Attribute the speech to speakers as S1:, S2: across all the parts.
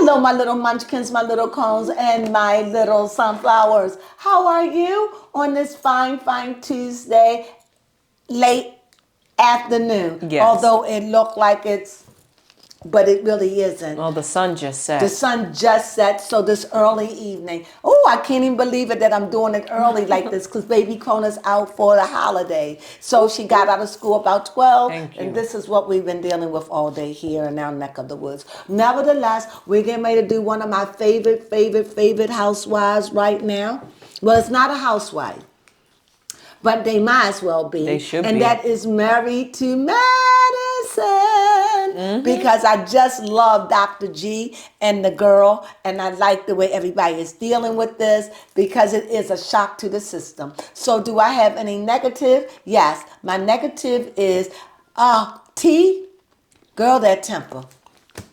S1: Hello, my little munchkins, my little cones, and my little sunflowers. How are you on this fine, fine Tuesday, late afternoon?
S2: Yes.
S1: Although it looked like but it really isn't.
S2: Well, the sun just set.
S1: The sun just set, so this early evening. Oh, I can't even believe it that I'm doing it early like this because baby Crona's out for the holiday. So she got out of school about 12,
S2: Thank you.
S1: and this is what we've been dealing with all day here in our neck of the woods. Nevertheless, we're getting ready to do one of my favorite housewives right now. Well, it's not a housewife, but they might as well be.
S2: They should
S1: and
S2: be.
S1: that is Married to Medicine. Because I just love Dr. G and the girl, and I like the way everybody is dealing with this because it is a shock to the system. So do I have any negative? Yes. My negative is T, girl, that temper.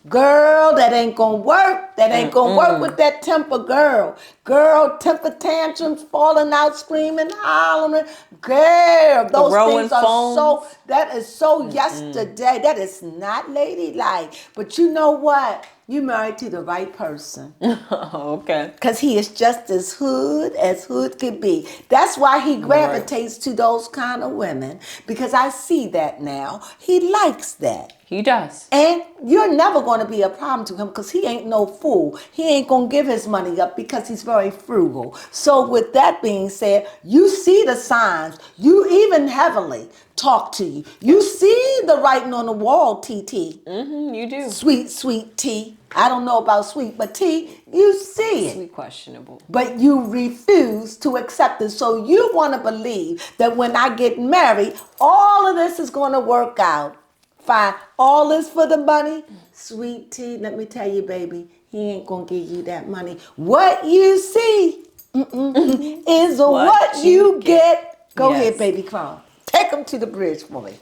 S1: Girl, that ain't gonna work. That ain't gonna work with that temper, girl. Girl, temper tantrums, falling out, screaming, hollering. Girl, those
S2: throwing
S1: things are
S2: phones.
S1: that is so yesterday. That is not ladylike. But you know what? You married to the right person.
S2: Okay.
S1: Because he is just as hood could be. That's why he gravitates to those kind of women. Because I see that now. He likes that.
S2: He does.
S1: And you're never going to be a problem to him because he ain't no fool. He ain't going to give his money up because he's very frugal. So with that being said, you see the signs. You even heavily talk to you. You see the writing on the wall, TT.
S2: You do.
S1: Sweet T. I don't know about sweet, but T, you see it.
S2: Sweet questionable.
S1: But you refuse to accept it. So you want to believe that when I get married, all of this is going to work out. Fine. All this for the money. Sweet T, let me tell you, baby, he ain't going to give you that money. What you see is what you get. Go ahead, baby Crone. Take him to the bridge for me.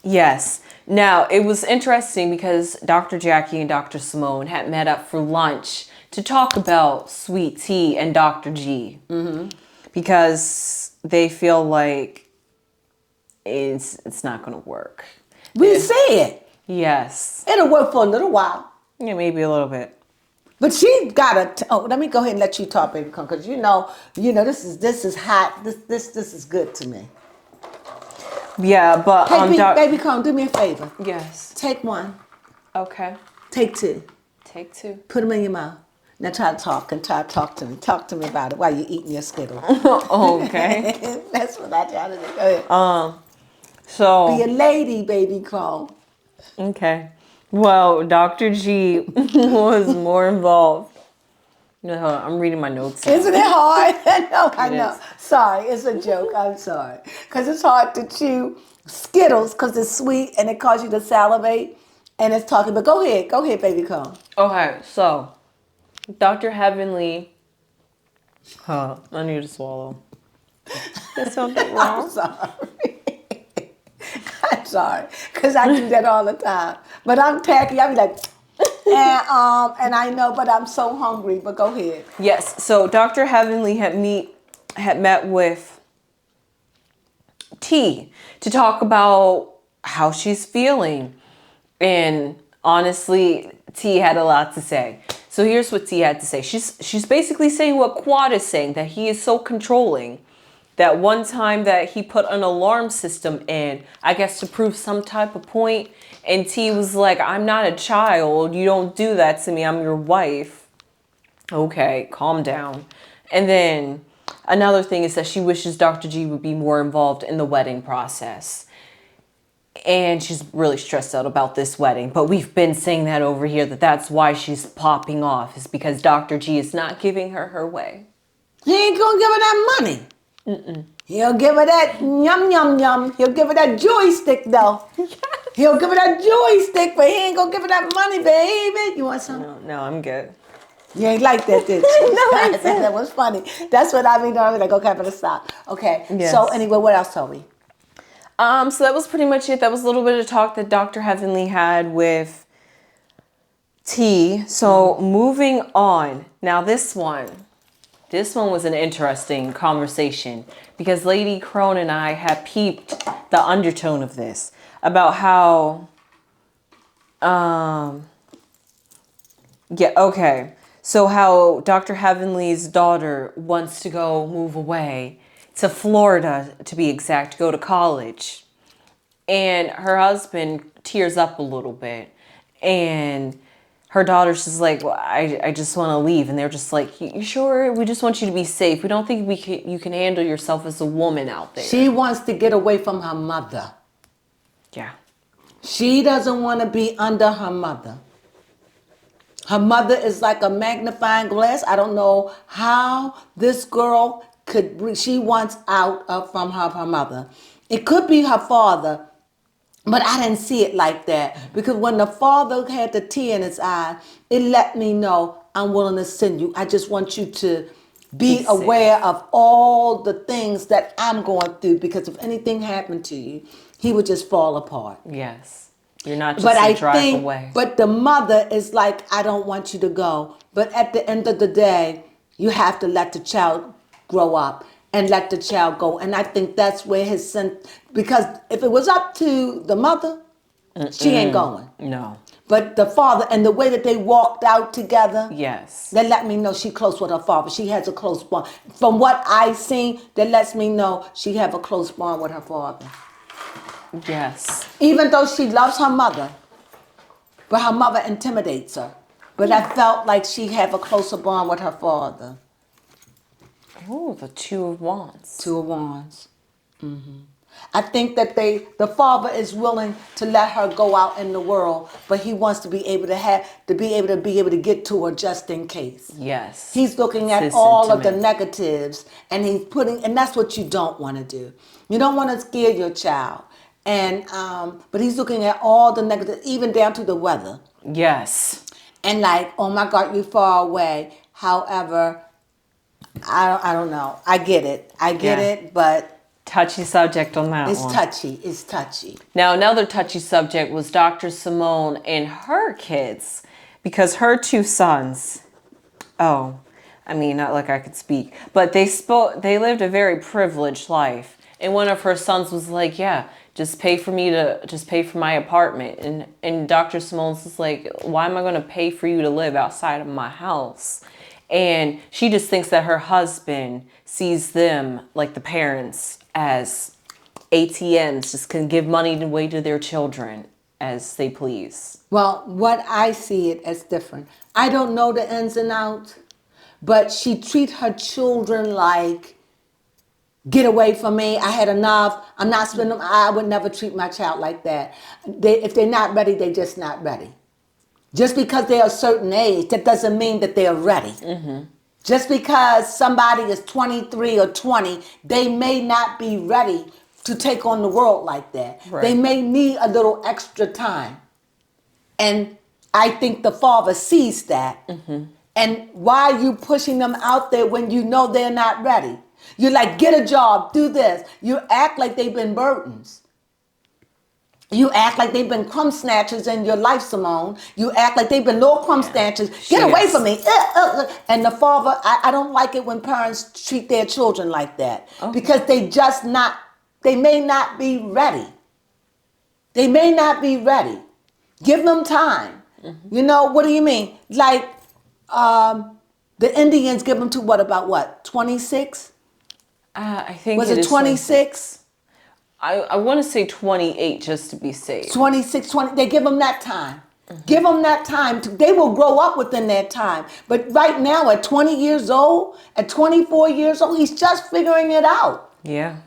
S2: Yes. Now, it was interesting because Dr. Jackie and Dr. Simone had met up for lunch to talk about Sweet Tea and Dr. G. Because they feel like it's not going to work.
S1: We see it.
S2: Yes.
S1: It'll work for a little while.
S2: Yeah, maybe a little bit.
S1: But she got let me go ahead and let you talk, baby Crone, because you know, this is hot. This is good to me.
S2: Yeah, but
S1: Hey, baby Crone, do me a favor.
S2: Yes.
S1: Take one.
S2: Okay.
S1: Take two.
S2: Take two.
S1: Put them in your mouth. Now try to talk to me. Talk to me about it while you're eating your Skittles.
S2: Okay.
S1: That's what I try to do. Go ahead.
S2: So
S1: Be a lady, baby Crone.
S2: okay. Well, Dr. G was more involved. No, hold on, I'm reading my notes now.
S1: Isn't it hard? I know.
S2: is.
S1: Sorry, it's a joke. I'm sorry. Because it's hard to chew Skittles because it's sweet and it causes you to salivate and it's talking. But go ahead, baby Crone.
S2: Okay, so Dr. Heavenly. I need to swallow. There's something wrong.
S1: I'm sorry. I'm sorry. Because I do that all the time. But I'm tacky. I be like, and I know, but I'm so hungry. But go ahead.
S2: Yes, so Dr. Heavenly had met with T to talk about how she's feeling. And honestly, T had a lot to say. So here's what T had to say. She's basically saying what Quad is saying, that he is so controlling. That one time that he put an alarm system in, I guess to prove some type of point, and T was like, I'm not a child. You don't do that to me. I'm your wife. Okay, calm down. And then another thing is that she wishes Dr. G would be more involved in the wedding process. And she's really stressed out about this wedding. But we've been saying that over here, that's why she's popping off, is because Dr. G is not giving her way.
S1: He ain't going to give her that money. He'll give her that yum. He'll give her that joystick though. He'll give her that joystick, but he ain't gonna give her that money, baby. You want some?
S2: No, I'm good.
S1: You ain't like that, did you? No, I said that was funny. That's what I mean. I was like, okay, I'm gonna stop. Okay.
S2: Yes.
S1: So anyway, what else told me?
S2: So that was pretty much it. That was a little bit of talk that Dr. Heavenly had with T. So moving on. Now this one was an interesting conversation because Lady Crone and I had peeped the undertone of this about how Yeah, okay. So how Dr. Heavenly's daughter wants to go move away to Florida, to be exact, to go to college. And her husband tears up a little bit. And her daughter's just like, well, I just want to leave. And they're just like, you sure? We just want you to be safe. We don't think you can handle yourself as a woman out there.
S1: She wants to get away from her mother.
S2: Yeah.
S1: She doesn't want to be under her mother. Her mother is like a magnifying glass. I don't know how this girl she wants out from her mother. It could be her father, but I didn't see it like that. Because when the father had the tear in his eye, it let me know, I'm willing to send you. I just want you to be aware of all the things that I'm going through. Because if anything happened to you, he would just fall apart.
S2: Yes. You're not just
S1: But
S2: a
S1: I
S2: drive
S1: think,
S2: away.
S1: but the mother is like, I don't want you to go. But at the end of the day, you have to let the child grow up and let the child go. And I think that's where his son, because if it was up to the mother, she ain't going.
S2: No.
S1: But the father and the way that they walked out together,
S2: Yes.
S1: that let me know she close with her father. She has a close bond. From what I seen, that lets me know she have a close bond with her father.
S2: Yes.
S1: Even though she loves her mother, but her mother intimidates her. But I felt like she had a closer bond with her father.
S2: Oh, the Two of Wands.
S1: Two of Wands. I think that the father is willing to let her go out in the world, but he wants to be able to get to her just in case.
S2: Yes.
S1: He's looking
S2: It's
S1: at
S2: his
S1: all of the
S2: sentiment.
S1: negatives, and and that's what you don't want to do. You don't want to scare your child. And but he's looking at all the negatives, even down to the weather.
S2: Yes.
S1: And like, oh my God, you're far away. However, I don't know. I get it.
S2: Yeah.
S1: But
S2: Touchy subject on that
S1: it's
S2: one.
S1: touchy. It's touchy.
S2: Now, another touchy subject was Dr. Simone and her kids, because her two sons, I mean, not like I could speak, but they lived a very privileged life. And one of her sons was like, yeah, just pay for my apartment. And Dr. Simone's was like, why am I going to pay for you to live outside of my house? And she just thinks that her husband sees them, like the parents, as ATMs, just can give money away to their children as they please.
S1: Well, what I see it as different. I don't know the ins and outs, but she treat her children like, get away from me. I had enough. I'm not spending. I would never treat my child like that. If they're not ready, they're just not ready. Just because they're a certain age, that doesn't mean that they're ready. Just because somebody is 23 or 20, they may not be ready to take on the world like that.
S2: Right.
S1: They may need a little extra time. And I think the father sees that. And why are you pushing them out there when you know they're not ready? You're like, get a job, do this. You act like they've been burdens. You act like they've been crumb snatchers in your life, Simone. You act like they've been little crumb snatchers. Get away from me. And the father, I don't like it when parents treat their children like that. Because they may not be ready. They may not be ready. Give them time. You know, what do you mean? Like, the Indians give them to what, 26?
S2: I think
S1: Was it 26?
S2: I want to say 28 just to be safe.
S1: 26, 20, they give them that time. Give them that time. They will grow up within that time. But right now, at 20 years old, at 24 years old, he's just figuring it out.
S2: Yeah.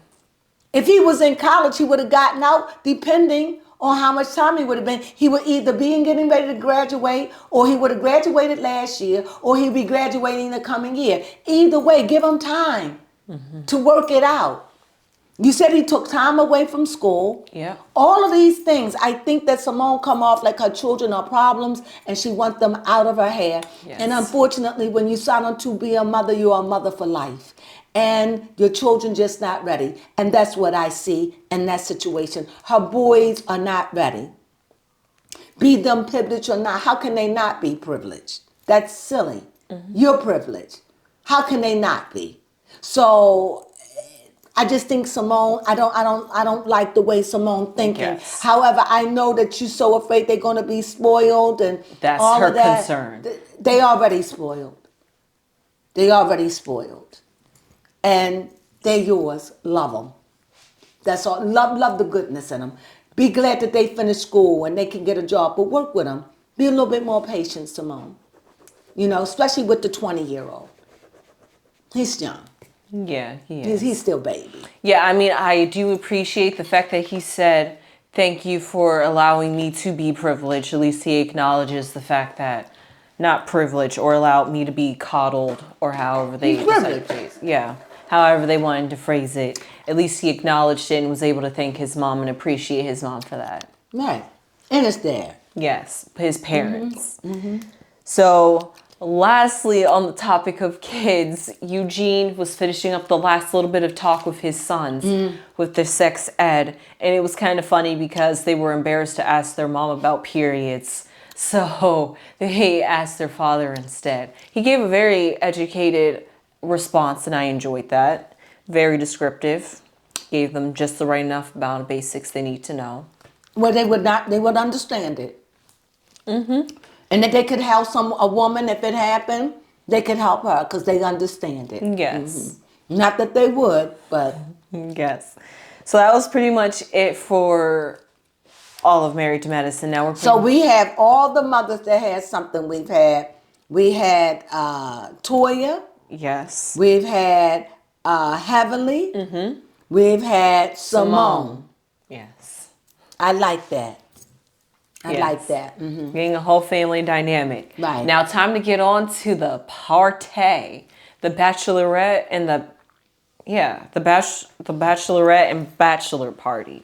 S1: If he was in college, he would have gotten out, depending on how much time he would have been. He would either be getting ready to graduate, or he would have graduated last year, or he'd be graduating the coming year. Either way, give him time to work it out. You said he took time away from school.
S2: Yeah.
S1: All of these things, I think that Simone come off like her children are problems and she wants them out of her hair.
S2: Yes.
S1: And unfortunately, when you sign on to be a mother, you're a mother for life. And your children just not ready. And that's what I see in that situation. Her boys are not ready. Be them privileged or not, how can they not be privileged? That's silly. You're privileged. How can they not be? So I just think Simone, I don't like the way Simone thinking.
S2: Yes.
S1: However, I know that you're so afraid they're going to be spoiled and
S2: That's
S1: all
S2: her
S1: of that.
S2: concern.
S1: They already spoiled. They already spoiled. And they're yours. Love them. That's all. Love the goodness in them. Be glad that they finish school and they can get a job, but work with them. Be a little bit more patient, Simone. You know, especially with the 20-year-old. He's young.
S2: Yeah, he is.
S1: He's still baby.
S2: Yeah, I mean, I do appreciate the fact that he said, thank you for allowing me to be privileged. At least he acknowledges the fact that, not privileged, or allowed me to be coddled, or however they decided to phrase it. Yeah, however they wanted to phrase it. At least he acknowledged it and was able to thank his mom and appreciate his mom for that.
S1: Right. And it's there.
S2: Yes, his parents. So, lastly, on the topic of kids, Eugene was finishing up the last little bit of talk with his sons with their sex ed. And it was kind of funny because they were embarrassed to ask their mom about periods. So they asked their father instead. He gave a very educated response and I enjoyed that. Very descriptive. Gave them just the right enough amount of basics they need to know.
S1: Well, they would understand it. And if they could help a woman if it happened, they could help her because they understand it.
S2: Yes.
S1: Not that they would, but.
S2: Yes. So that was pretty much it for all of Married to Medicine. Now
S1: So we have all the mothers that had something we've had. We had Toya.
S2: Yes.
S1: We've had Heavenly. We've had Simone.
S2: Yes.
S1: I like that. I
S2: Yes.
S1: like that.
S2: Being a whole family dynamic.
S1: Right.
S2: Now time to get on to the party. The bachelorette and the bachelorette and bachelor party.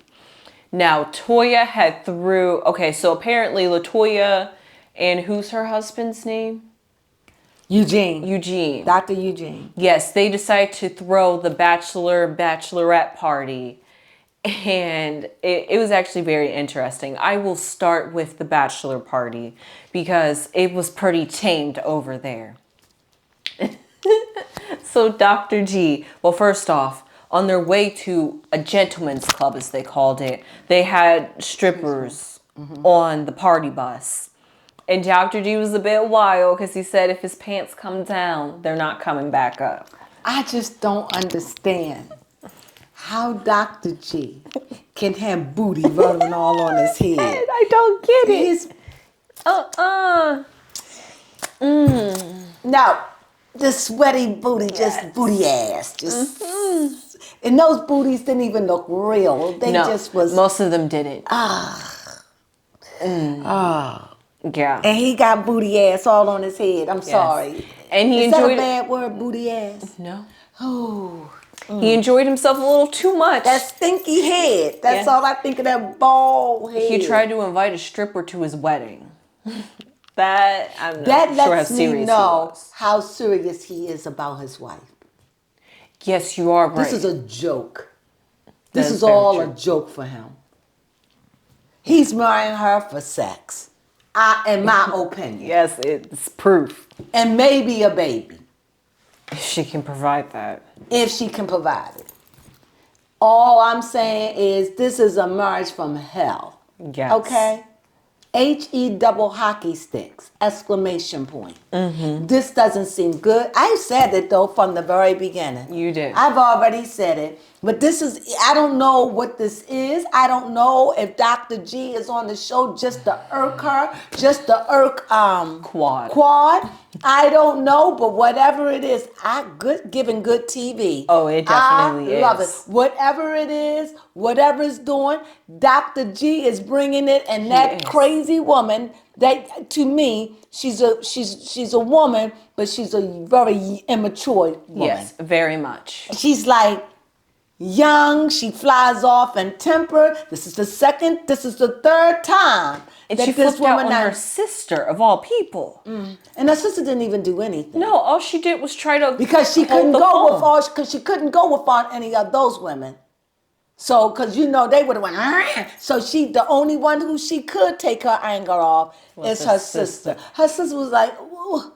S2: Now Toya had so apparently LaToya and who's her husband's name?
S1: Eugene. Dr. Eugene.
S2: Yes, they decided to throw the bachelorette party. And it was actually very interesting. I will start with the bachelor party because it was pretty tamed over there. So Dr. G, well, first off, on their way to a gentleman's club, as they called it, they had strippers on the party bus. And Dr. G was a bit wild because he said if his pants come down, they're not coming back up.
S1: I just don't understand how Dr. G can have booty rolling all on his head.
S2: I don't get it.
S1: No, the sweaty booty, just booty ass. And those booties didn't even look real. They just was.
S2: Most of them didn't. Yeah.
S1: And he got booty ass all on his head. I'm sorry.
S2: And he
S1: Is
S2: enjoyed
S1: that a bad word, booty ass?
S2: No.
S1: Oh.
S2: He enjoyed himself a little too much.
S1: That stinky head. That's all I think of, that bald head.
S2: He tried to invite a stripper to his wedding. I'm not
S1: that
S2: sure how
S1: lets
S2: serious
S1: me
S2: he
S1: know
S2: was.
S1: how serious he is about his wife.
S2: Yes, you are right.
S1: This is a joke. This
S2: That
S1: is
S2: is very
S1: all
S2: true.
S1: a joke for him. He's marrying her for sex, in my opinion.
S2: Yes, it's proof.
S1: And maybe a baby,
S2: If she can provide that.
S1: if she can provide it. All I'm saying is this is a marriage from hell.
S2: Yes.
S1: Okay? HE double hockey sticks, exclamation point. This doesn't seem good. I said it though from the very beginning.
S2: You did.
S1: I've already said it. But this is, I don't know what this is. I don't know if Dr. G is on the show just to irk her, just to irk Quad. I don't know, but whatever it is, giving good TV.
S2: Oh, it definitely
S1: I love it.
S2: is.
S1: Whatever it is, whatever it's doing, Dr. G is bringing it, and that crazy woman, that to me, she's a woman, but she's a very immature woman.
S2: Yes, very much.
S1: She's like young, she flies off in temper. This is the third time
S2: And
S1: that
S2: she
S1: this
S2: flipped out
S1: woman
S2: on her sister, of all people.
S1: and her sister didn't even do anything.
S2: No, all she did was try to
S1: Because she
S2: hold
S1: couldn't
S2: the
S1: go
S2: phone.
S1: because she couldn't go with any of those women. So, because they would have went. "Argh." So the only one who she could take her anger off is her sister. Her sister was like, "Ooh."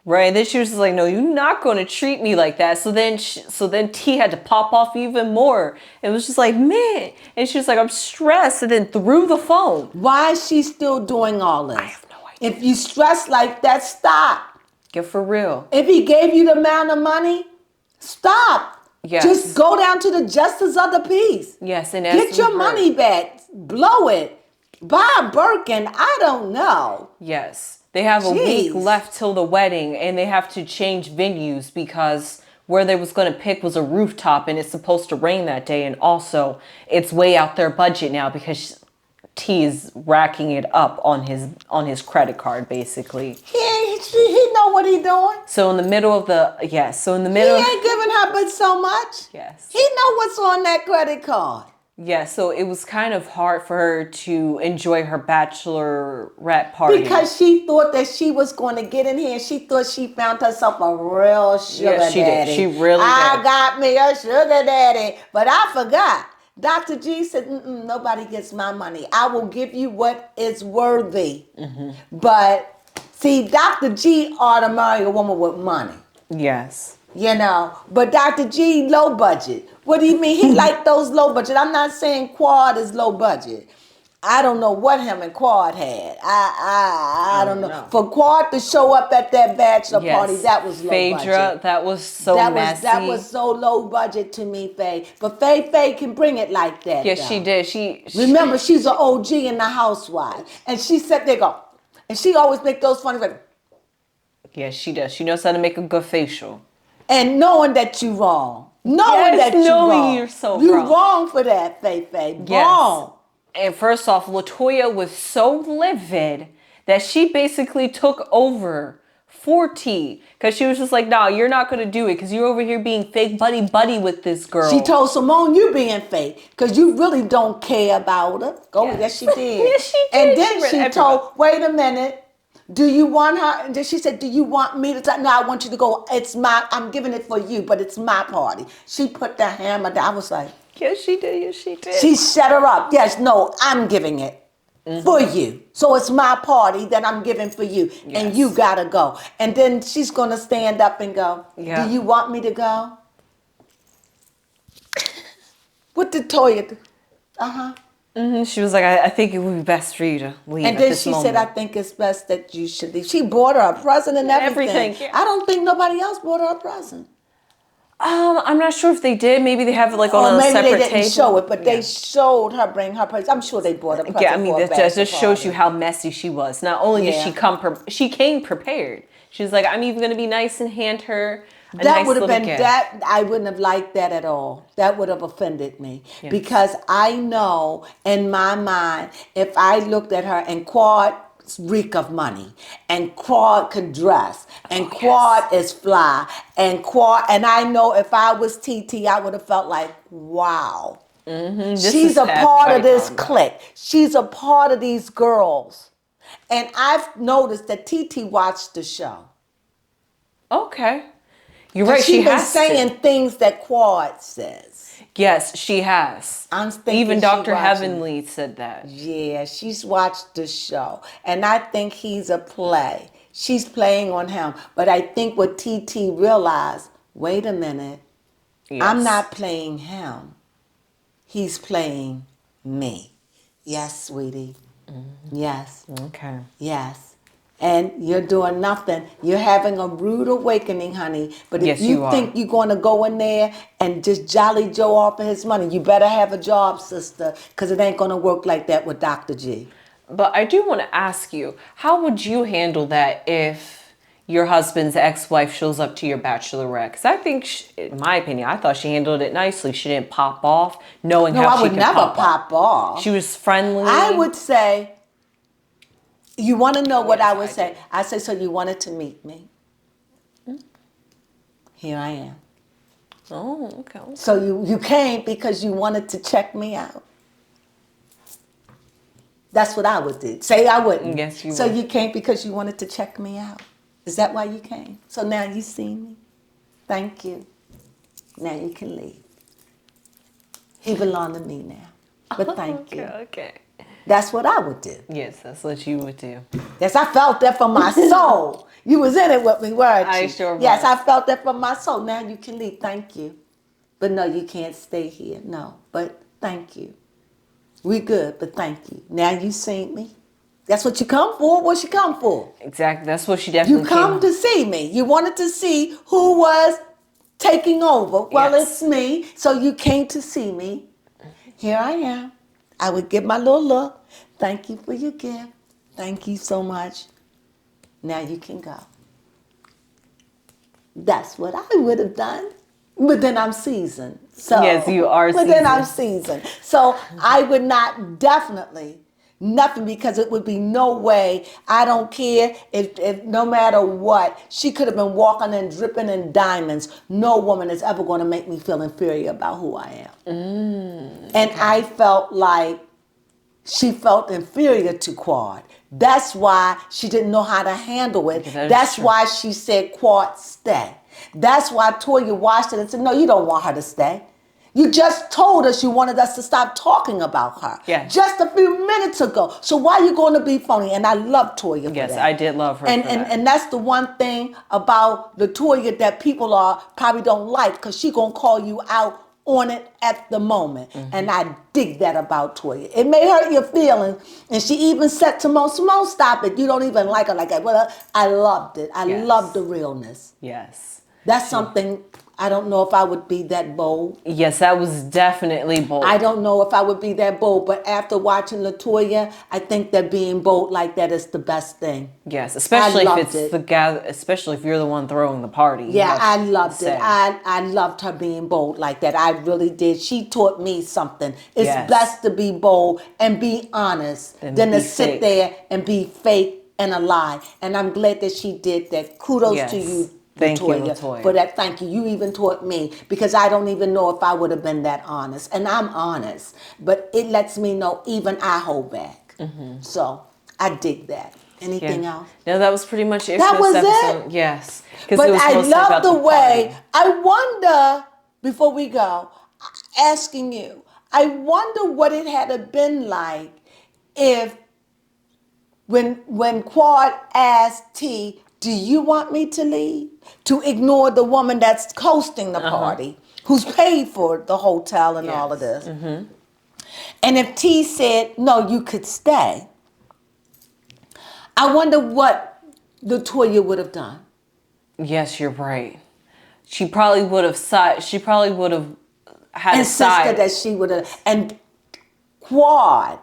S2: Right, and then she was just like, no, you're not going to treat me like that. So then T had to pop off even more. It was just like, man. And she was like, I'm stressed. And then threw the phone.
S1: Why is she still doing all this?
S2: I have no idea.
S1: If you stress like that, stop.
S2: Get for real.
S1: If he gave you the amount of money, stop.
S2: Yes.
S1: Just go down to the justice of the peace.
S2: Yes, and as
S1: Get
S2: we
S1: your
S2: heard-
S1: money back. Blow it. Buy a Birkin. I don't know.
S2: Yes. They have a week
S1: Jeez.
S2: left till the wedding, and they have to change venues because where they was going to pick was a rooftop, and it's supposed to rain that day. And also, it's way out their budget now because T is racking it up on his credit card, basically.
S1: He know what he doing.
S2: So in the middle of the
S1: He ain't giving her but so much.
S2: Yes.
S1: He know what's on that credit card.
S2: Yeah, so it was kind of hard for her to enjoy her bachelorette party.
S1: Because she thought that she was going to get in here and she thought she found herself a real sugar
S2: Yes, she
S1: daddy.
S2: did. She really
S1: I
S2: did.
S1: got me a sugar daddy. But I forgot. Dr. G said, nobody gets my money. I will give you what is worthy.
S2: Mm-hmm.
S1: But see, Dr. G ought to marry a woman with money.
S2: Yes.
S1: You know, but Dr. G, low budget. What do you mean? He like those low budget. I'm not saying Quad is low budget. I don't know what him and Quad had. I don't know. For Quad to show up at that bachelor party, that was low
S2: Phaedra,
S1: budget.
S2: that was so messy.
S1: That was so low budget to me, Faye. But Faye can bring it like that.
S2: Yes,
S1: though.
S2: she did. She
S1: Remember, she's an OG in the housewife, and she said they go, and she always make those funny.
S2: Yes, she does. She knows how to make a good facial.
S1: And knowing that you wrong. Knowing
S2: Yes,
S1: that you
S2: knowing
S1: wrong.
S2: you're so
S1: you
S2: wrong.
S1: wrong for that, Faye.
S2: Yes.
S1: Wrong.
S2: And first off, LaToya was so livid that she basically took over for T. Because she was just like, nah, you're not going to do it because you're over here being fake buddy with this girl.
S1: She told Simone, you being fake because you really don't care about her. Go, yes, she did.
S2: Yes, she did.
S1: And then
S2: She
S1: she
S2: read
S1: told, wait a minute. Do you want her? And then she said, do you want me to? No, I want you to go. I'm giving it for you, but it's my party. She put the hammer down. I was like,
S2: Yes, she did. Yes, she did.
S1: she shut her up. Yes, no, I'm giving it for you. So it's my party that I'm giving for you. And
S2: Yes.
S1: you got to go. And then she's going to stand up and go,
S2: Yeah.
S1: do you want me to go? What did Toya do? Uh-huh.
S2: She was like, I think it would be best for you to leave
S1: And
S2: at
S1: then
S2: this
S1: she
S2: moment.
S1: said, I think it's best that you should leave. She bought her a present and everything.
S2: Everything, yeah.
S1: I don't think nobody else bought her a present.
S2: I'm not sure if they did. Maybe they have it like on
S1: Or
S2: a
S1: maybe
S2: separate
S1: they didn't
S2: table.
S1: show it, but
S2: Yeah.
S1: they showed her bring her present. I'm sure they bought a present.
S2: Yeah, I mean,
S1: for a
S2: that just
S1: bachelor
S2: shows you
S1: party.
S2: how messy she was. Not only did
S1: Yeah.
S2: she she came prepared. She was like, I'm even going to be nice and hand her a
S1: That
S2: nice
S1: would have
S2: little
S1: been
S2: gift.
S1: that. I wouldn't have liked that at all. That would have offended me because I know in my mind if I looked at her and Quad reek of money and Quad could dress and Quad is fly and Quad and I know if I was TT I would have felt like wow. She's a part of this clique. She's a part of these girls. And I've noticed that TT watched the show.
S2: Okay. You're right.
S1: She's
S2: She
S1: been
S2: has
S1: saying
S2: to.
S1: things that Quad says.
S2: Yes, she has.
S1: I'm thinking
S2: Even
S1: she
S2: Dr.
S1: watching.
S2: Heavenly said that.
S1: Yeah, she's watched the show. And I think he's a play. She's playing on him. But I think what TT realized, wait a minute,
S2: Yes.
S1: I'm not playing him. He's playing me. Yes, sweetie. Yes.
S2: Okay.
S1: Yes. And you're doing nothing. You're having a rude awakening, honey. But if
S2: Yes,
S1: you
S2: you are.
S1: think you're going to go in there and just jolly Joe off of his money, you better have a job, sister, because it ain't going to work like that with Dr. G.
S2: But I do want to ask you, how would you handle that if your husband's ex-wife shows up to your bachelorette? Because I think, in my opinion, I thought she handled it nicely. She didn't pop off, knowing
S1: No,
S2: how
S1: I
S2: she
S1: would
S2: could
S1: never
S2: pop off.
S1: pop off.
S2: She was friendly.
S1: I would say, you want to know what
S2: Yes,
S1: I would
S2: I
S1: say?
S2: do.
S1: I say, so you wanted to meet me. Here I am.
S2: Oh, okay.
S1: So you came because you wanted to check me out. That's what I would do. Say I wouldn't.
S2: Yes, you
S1: So
S2: would.
S1: you came because you wanted to check me out. Is that why you came? So now you see me. Thank you. Now you can leave. He belonged to me now. But thank you.
S2: Okay.
S1: That's what I would do.
S2: Yes, that's what you would do.
S1: Yes, I felt that from my soul. You was in it with me, weren't you?
S2: I sure
S1: Yes,
S2: was.
S1: I felt that from my soul. Now you can leave. Thank you. But no, you can't stay here. No, but thank you. We good, but thank you. Now you seen me. That's what you come for. What you come for?
S2: Exactly. That's what she definitely
S1: You come to see me. You wanted to see who was taking over. Well,
S2: Yes.
S1: it's me. So you came to see me. Here I am. I would give my little look. Thank you for your gift. Thank you so much. Now you can go. That's what I would have done. But then I'm seasoned. So
S2: Yes, you are
S1: But then I'm
S2: seasoned.
S1: seasoned. So I would not definitely nothing, because it would be no way. I don't care if no matter what, she could have been walking and dripping in diamonds. No woman is ever going to make me feel inferior about who I am. And I felt like she felt inferior to Quad. That's why she didn't know how to handle it.
S2: That is
S1: That's
S2: true.
S1: why she said, Quad, stay. That's why Toya watched it and said, no, you don't want her to stay. You just told us you wanted us to stop talking about her.
S2: Yeah.
S1: Just a few minutes ago. So why are you going to be phony? And I love Toya for
S2: Yes,
S1: that.
S2: I did love her
S1: And,
S2: for
S1: and,
S2: that.
S1: and that's the one thing about Latoya that people probably don't like, because she going to call you out on it at the moment. And I dig that about Toya. It may hurt your feelings. And she even said to Simone, stop it. You don't even like her like that. Well, I loved it. I
S2: Yes.
S1: loved the realness.
S2: Yes.
S1: That's something, I don't know if I would be that bold.
S2: Yes, that was definitely bold.
S1: I don't know if I would be that bold, but after watching Latoya, I think that being bold like that is the best thing.
S2: Yes, especially if
S1: loved
S2: it's
S1: it.
S2: the gather, especially if you're the one throwing the party.
S1: Yeah,
S2: That's
S1: I loved it.
S2: insane.
S1: I loved her being bold like that. I really did. She taught me something. It's
S2: Yes.
S1: best to be bold and be honest
S2: Than
S1: than to
S2: be
S1: sit
S2: fake.
S1: there and be fake and a lie. And I'm glad that she did that. Kudos
S2: Yes.
S1: to you,
S2: Thank you,
S1: Latoya,
S2: Latoya.
S1: for that. Thank you. You even taught me, because I don't even know if I would have been that honest. And I'm honest, but it lets me know even I hold back. So I dig that. Anything else?
S2: No, that was pretty much it
S1: That
S2: for this
S1: was it?
S2: episode. Yes. 'Cause
S1: But
S2: it was
S1: I
S2: mostly
S1: love
S2: about
S1: the way,
S2: party.
S1: I wonder, before we go, asking you, I wonder what it had been like if when Quad asked T, do you want me to leave? To ignore the woman that's hosting the party, who's paid for the hotel and all of
S2: Yes.
S1: this. And if T said, no, you could stay, I wonder what Latoya would have done.
S2: Yes, you're right. She probably would have She probably would have had a
S1: Insisted
S2: side.
S1: that she would have, and Quad,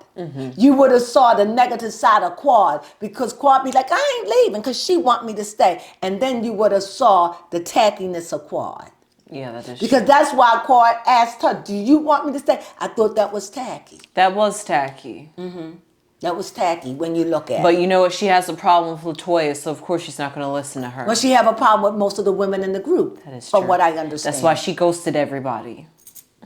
S1: you would have saw the negative side of Quad, because Quad be like, I ain't leaving because she want me to stay. And then you would have saw the tackiness of Quad.
S2: Yeah, that is
S1: Because
S2: true.
S1: that's why Quad asked her, do you want me to stay? I thought that was tacky.
S2: That was tacky.
S1: That was tacky when you look at
S2: But
S1: it.
S2: you know what? She has a problem with Latoya, so of course she's not going to listen to her.
S1: Well, she have a problem with most of the women in the group,
S2: That is
S1: from
S2: true.
S1: what I understand.
S2: That's why she ghosted everybody.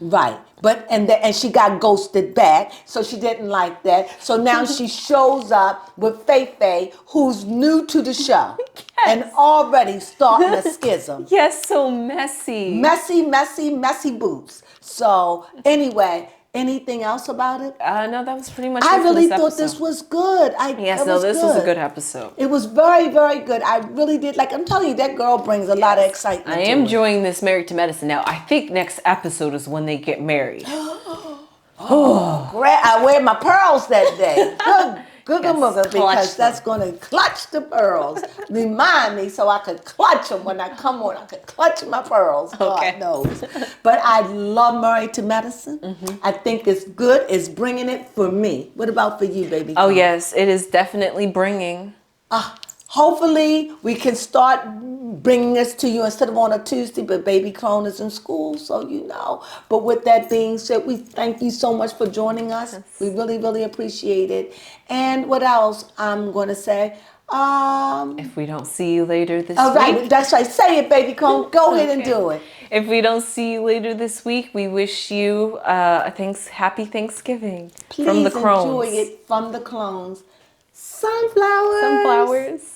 S1: Right, but and she got ghosted back, so she didn't like that. So now she shows up with Faye, who's new to the show, and already starting a schism.
S2: Yes, so messy.
S1: Messy boots. So anyway, anything else about it?
S2: No, that was pretty much
S1: I
S2: it for
S1: really
S2: this
S1: thought
S2: episode.
S1: this was good.
S2: Yes, no, this was a good episode.
S1: It was very, very good. I really did. Like, I'm telling you, that girl brings a lot of excitement.
S2: I
S1: to
S2: am
S1: it.
S2: enjoying this Married to Medicine. Now, I think next episode is when they get married.
S1: I wear my pearls that day. Good
S2: Yes,
S1: because
S2: clutch
S1: that's going to clutch the pearls. Remind me so I could clutch them when I come on. I could clutch my pearls.
S2: Okay.
S1: God knows. But I love Married to Medicine. I think it's good. It's bringing it for me. What about for you, baby?
S2: Oh, yes, it is definitely bringing.
S1: Hopefully, we can start bringing this to you instead of on a Tuesday, but baby Crone is in school, so you know. But with that being said, we thank you so much for joining us. We really, really appreciate it. And what else I'm going to say?
S2: If we don't see you later this
S1: All right,
S2: week.
S1: that's right. Say it, baby Crone. Go ahead and
S2: Okay.
S1: do it.
S2: If we don't see you later this week, we wish you happy Thanksgiving
S1: Please
S2: from the Crones.
S1: enjoy it from the Clones. Sunflowers.
S2: Sunflowers.